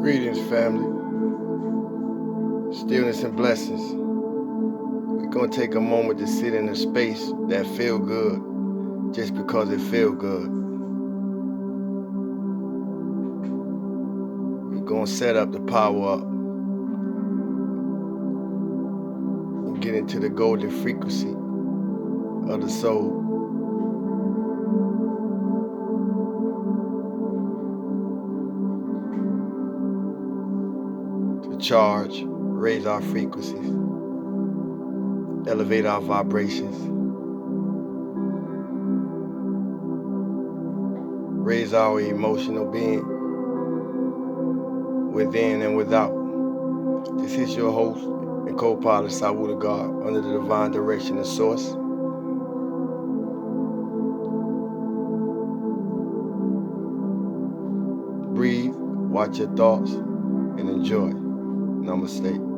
Greetings, family. Stillness and blessings. We're going to take a moment to sit in a space that feel good just because it feel good. We're going to set up the power up and get into the golden frequency of the soul. To charge, raise our frequencies, elevate our vibrations, raise our emotional being within and without. This is your host and co-pilot, Sawuda God, under the divine direction of Source. Breathe, watch your thoughts, and enjoy. Namaste.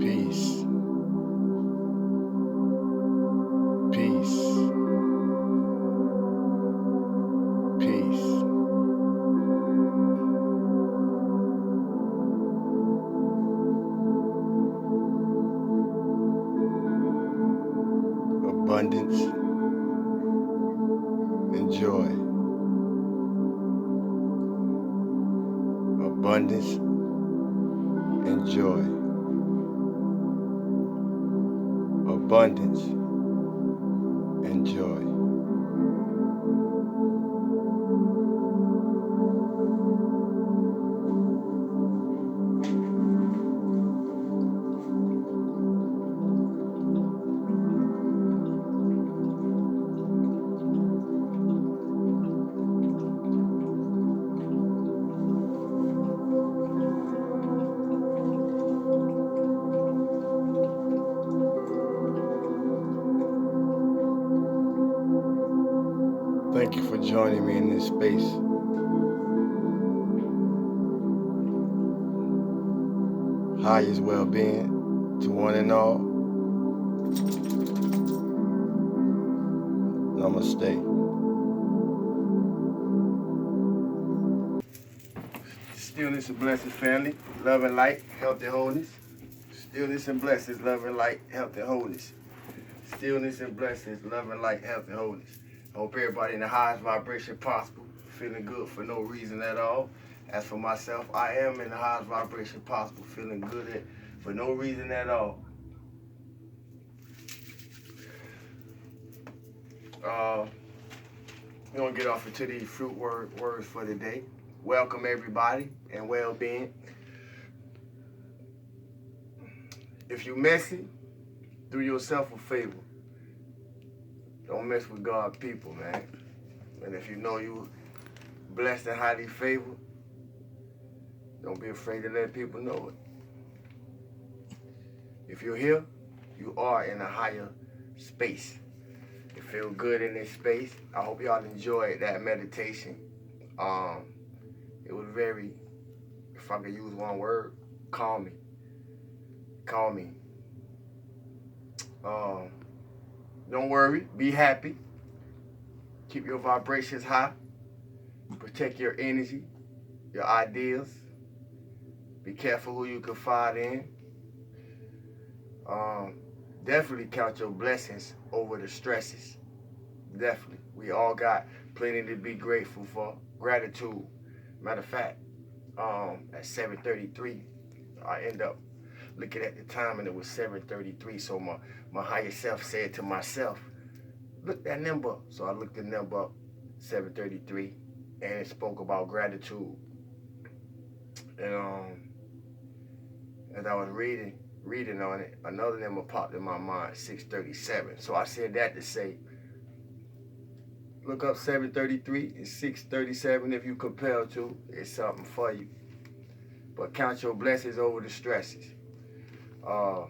Peace. Peace. Peace. Abundance and joy. Abundance and joy. Abundance and joy. Thank you for joining me in this space. Highest well-being to one and all. Namaste. Stillness and blessings, family. Love and light, health and wholeness. Stillness and blessings, love and light, health and wholeness. Stillness and blessings, love and light, health and wholeness. I hope everybody in the highest vibration possible, feeling good for no reason at all. As for myself, I am in the highest vibration possible, feeling good for no reason at all. We're going to get off into these fruit words for the day. Welcome everybody and well-being. If you messy, do yourself a favor. Don't mess with God's people, man. And if you know you blessed and highly favored, don't be afraid to let people know it. If you're here, you are in a higher space. You feel good in this space. I hope y'all enjoyed that meditation. It was very, if I could use one word, calming. Calming. Don't worry, be happy. Keep your vibrations high. Protect your energy, your ideas. Be careful who you confide in. Definitely count your blessings over the stresses. Definitely. We all got plenty to be grateful for. Gratitude. Matter of fact, at 7:33, I end up looking at the time and it was 7:33. So my higher self said to myself, look that number up. So I looked the number up, 7:33, and it spoke about gratitude. And as I was reading on it, another number popped in my mind, 6:37. So I said that to say, look up 7:33 and 6:37 if you compelled to. It's something for you. But count your blessings over the stresses. For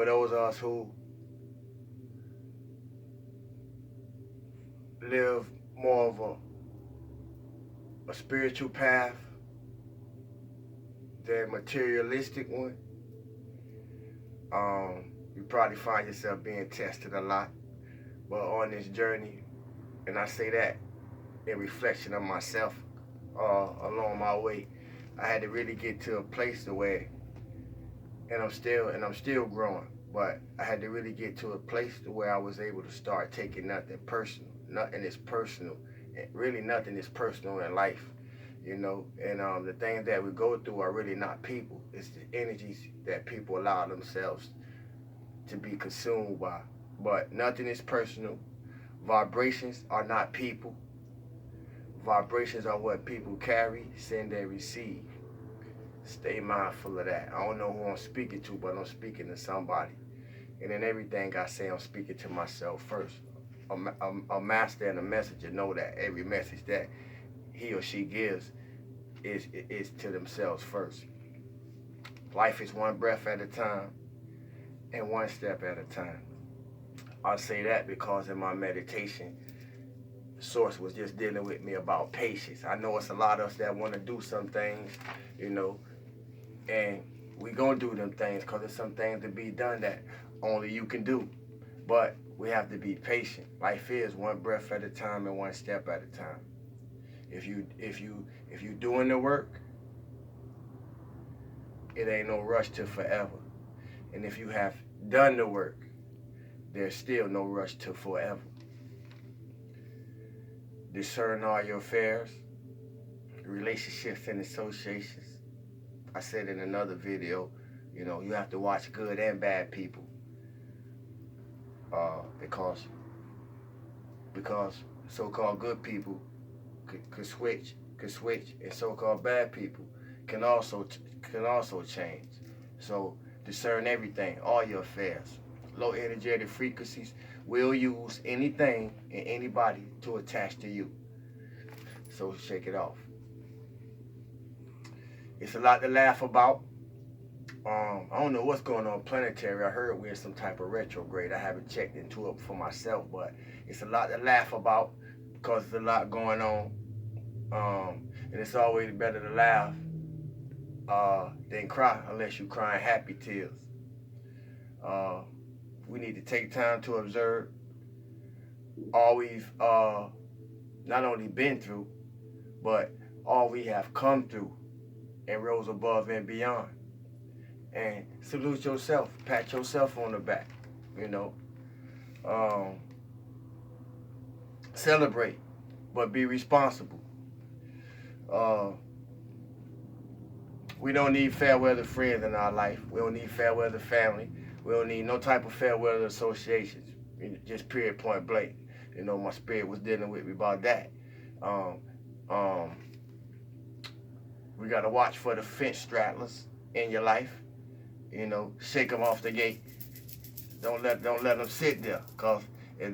those of us who live more of a spiritual path than materialistic one, you probably find yourself being tested a lot. But on this journey, and I say that in reflection of myself, along my way, I had to really get to a place where, and I'm still growing, but I had to really get to a place where I was able to start taking nothing personal. Nothing is personal. Really nothing is personal in life, you know. And the things that we go through are really not people. It's the energies that people allow themselves to be consumed by. But nothing is personal. Vibrations are not people. Vibrations are what people carry, send, and receive. Stay mindful of that. I don't know who I'm speaking to, but I'm speaking to somebody. And in everything I say, I'm speaking to myself first. A master and a messenger know that every message that he or she gives is to themselves first. Life is one breath at a time and one step at a time. I say that because in my meditation, Source was just dealing with me about patience. I know it's a lot of us that want to do some things, you know, and we gonna do them things because there's some things to be done that only you can do. But we have to be patient. Life is one breath at a time and one step at a time. If you doing the work, it ain't no rush to forever. And if you have done the work, there's still no rush to forever. Discern all your affairs, relationships and associations. I said in another video, you know, you have to watch good and bad people. Because so-called good people could switch, and so-called bad people can also change. So discern everything, all your affairs. Low energetic frequencies will use anything and anybody to attach to you. So shake it off. It's a lot to laugh about. I don't know what's going on planetary. I heard we're in some type of retrograde. I haven't checked into it for myself, but it's a lot to laugh about because there's a lot going on. And it's always better to laugh than cry, unless you're crying happy tears. We need to take time to observe all we've not only been through, but all we have come through and rose above and beyond. And salute yourself, pat yourself on the back, you know. Celebrate, but be responsible. We don't need fair weather friends in our life. We don't need fair weather family. We don't need no type of fair weather associations. Just period, point blank. You know, my spirit was dealing with me about that. We gotta watch for the fence straddlers in your life. You know, shake them off the gate. Don't let them sit there, cause if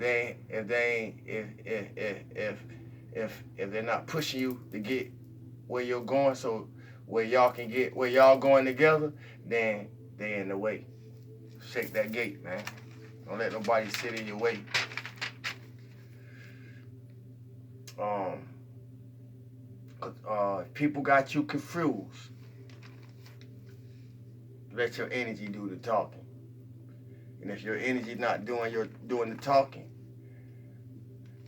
they're not pushing you to get where you're going, so where y'all can get where y'all going together, then they in the way. Shake that gate, man. Don't let nobody sit in your way. If people got you confused, let your energy do the talking. And if your energy not doing the talking,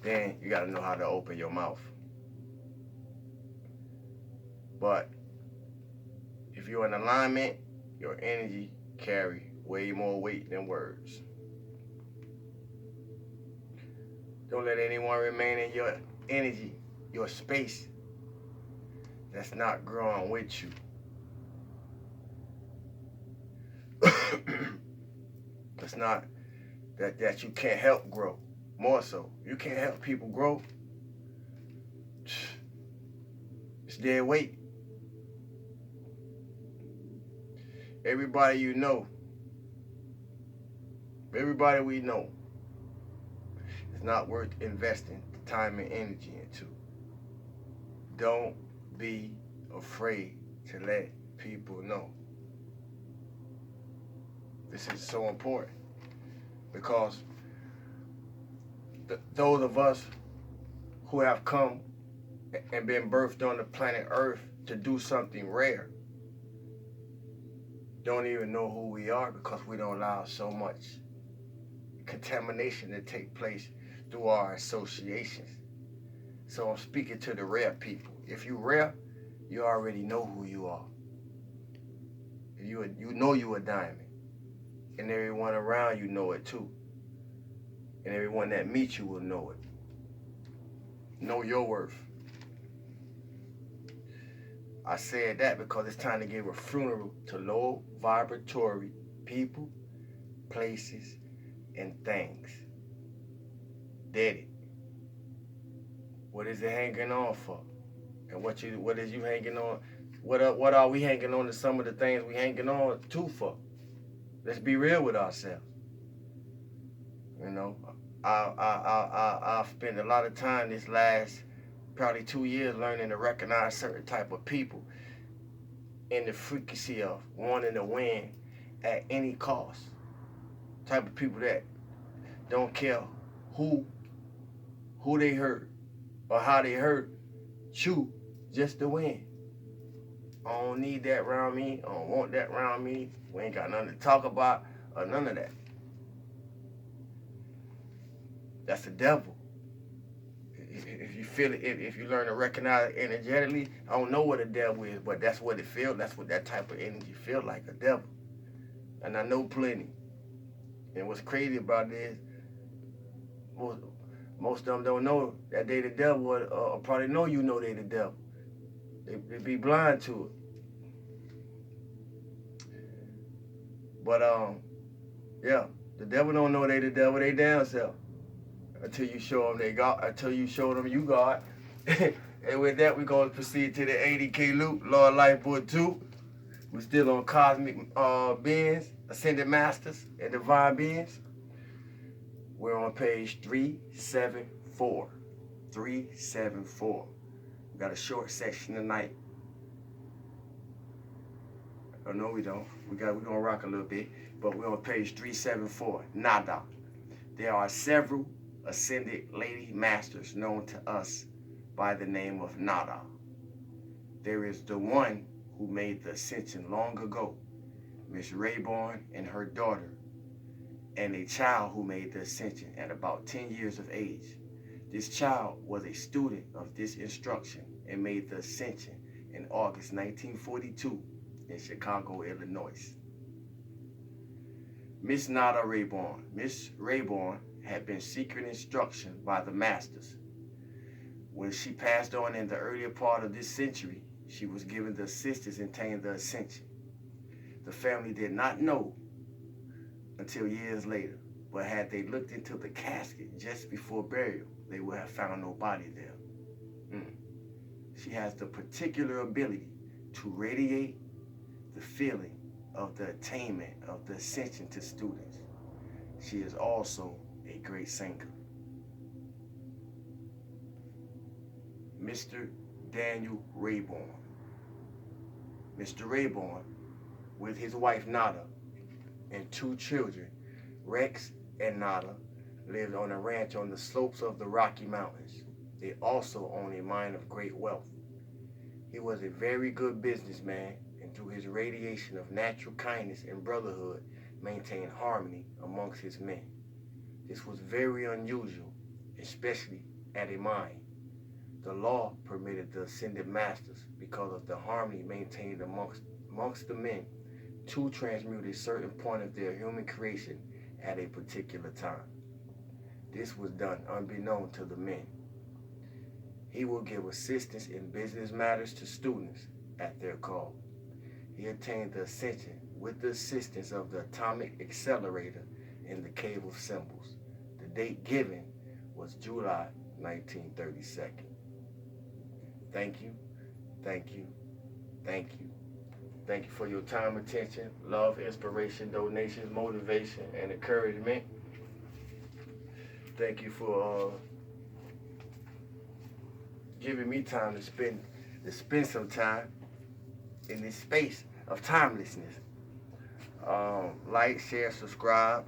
then you got to know how to open your mouth. But if you're in alignment, your energy carry way more weight than words. Don't let anyone remain in your energy, your space, that's not growing with you. That's not that you can't help grow. More so, you can't help people grow. It's dead weight. Everybody you know, everybody we know, it's not worth investing time and energy into. Don't be afraid to let people know. This is so important because those of us who have come and been birthed on the planet Earth to do something rare don't even know who we are because we don't allow so much contamination to take place through our associations. So I'm speaking to the rare people. If you're rare, you already know who you are. You know you a diamond. And everyone around you know it too. And everyone that meets you will know it. Know your worth. I said that because it's time to give a funeral to low vibratory people, places, and things. Dead it. What is it hanging on for? And what is you hanging on? What are we hanging on to some of the things we hanging on to for? Let's be real with ourselves. You know, I've spent a lot of time this last probably 2 years learning to recognize certain type of people in the frequency of wanting to win at any cost. Type of people that don't care who they hurt or how they hurt, you just to win. I don't need that around me. I don't want that around me. We ain't got nothing to talk about or none of that. That's the devil. If you feel it, if you learn to recognize it energetically, I don't know what a devil is, but that's what it feels. That's what that type of energy feels like, a devil. And I know plenty. And what's crazy about it is most of them don't know that they the devil, or probably know you know they the devil. They be blind to it. But yeah, the devil don't know they the devil. They damn self until you show them they God. Until you show them you God. And with that, we're gonna proceed to the 80K loop, Lord Life Boy 2. We're still on cosmic beings, ascended masters, and divine beings. We're on page 374. 374. We got a short section tonight. Oh, no, we don't. We're gonna rock a little bit, but we're on page 374. Nada. There are several ascended lady masters known to us by the name of Nada. There is the one who made the ascension long ago, Miss Rayborn and her daughter, and a child who made the ascension at about 10 years of age. This child was a student of this instruction and made the ascension in August 1942 in Chicago, Illinois. Miss Nada Rayborn. Miss Rayborn had been seeking instruction by the masters. When she passed on in the earlier part of this century, she was given the assistance in attaining the ascension. The family did not know until years later, but had they looked into the casket just before burial, they would have found no body there. She has the particular ability to radiate the feeling of the attainment of the ascension to students. She is also a great singer. Mr. Daniel Rayborn. Mr. Rayborn, with his wife Nada and 2 children, Rex and Nada, lived on a ranch on the slopes of the Rocky Mountains. They also owned a mine of great wealth. He was a very good businessman, and through his radiation of natural kindness and brotherhood, maintained harmony amongst his men. This was very unusual, especially at a mind. The law permitted the ascended masters, because of the harmony maintained amongst the men, to transmute a certain point of their human creation at a particular time. This was done unbeknown to the men. He will give assistance in business matters to students at their call. He attained the ascension with the assistance of the atomic accelerator in the cave of symbols. The date given was July 1932. Thank you, thank you, thank you. Thank you for your time, attention, love, inspiration, donations, motivation, and encouragement. Thank you for giving me time to spend some time in this space of timelessness. Like, share, subscribe,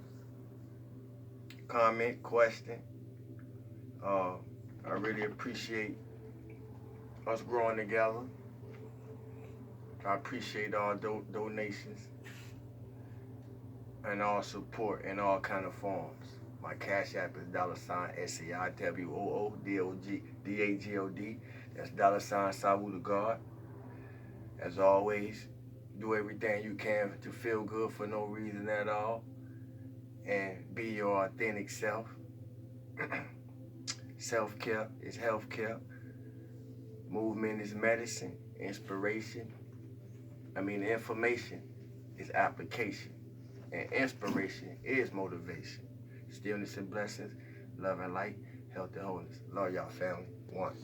comment, question. I really appreciate us growing together. I appreciate all donations and all support in all kind of forms. My Cash App is $SAIWOODOGDAGOD. That's $Sawu to God. As always, do everything you can to feel good for no reason at all, and be your authentic self. Self-care is health-care. Movement is medicine. Information is application, and inspiration is motivation. Stillness and blessings, love and light, health and wholeness. Love y'all, family. One.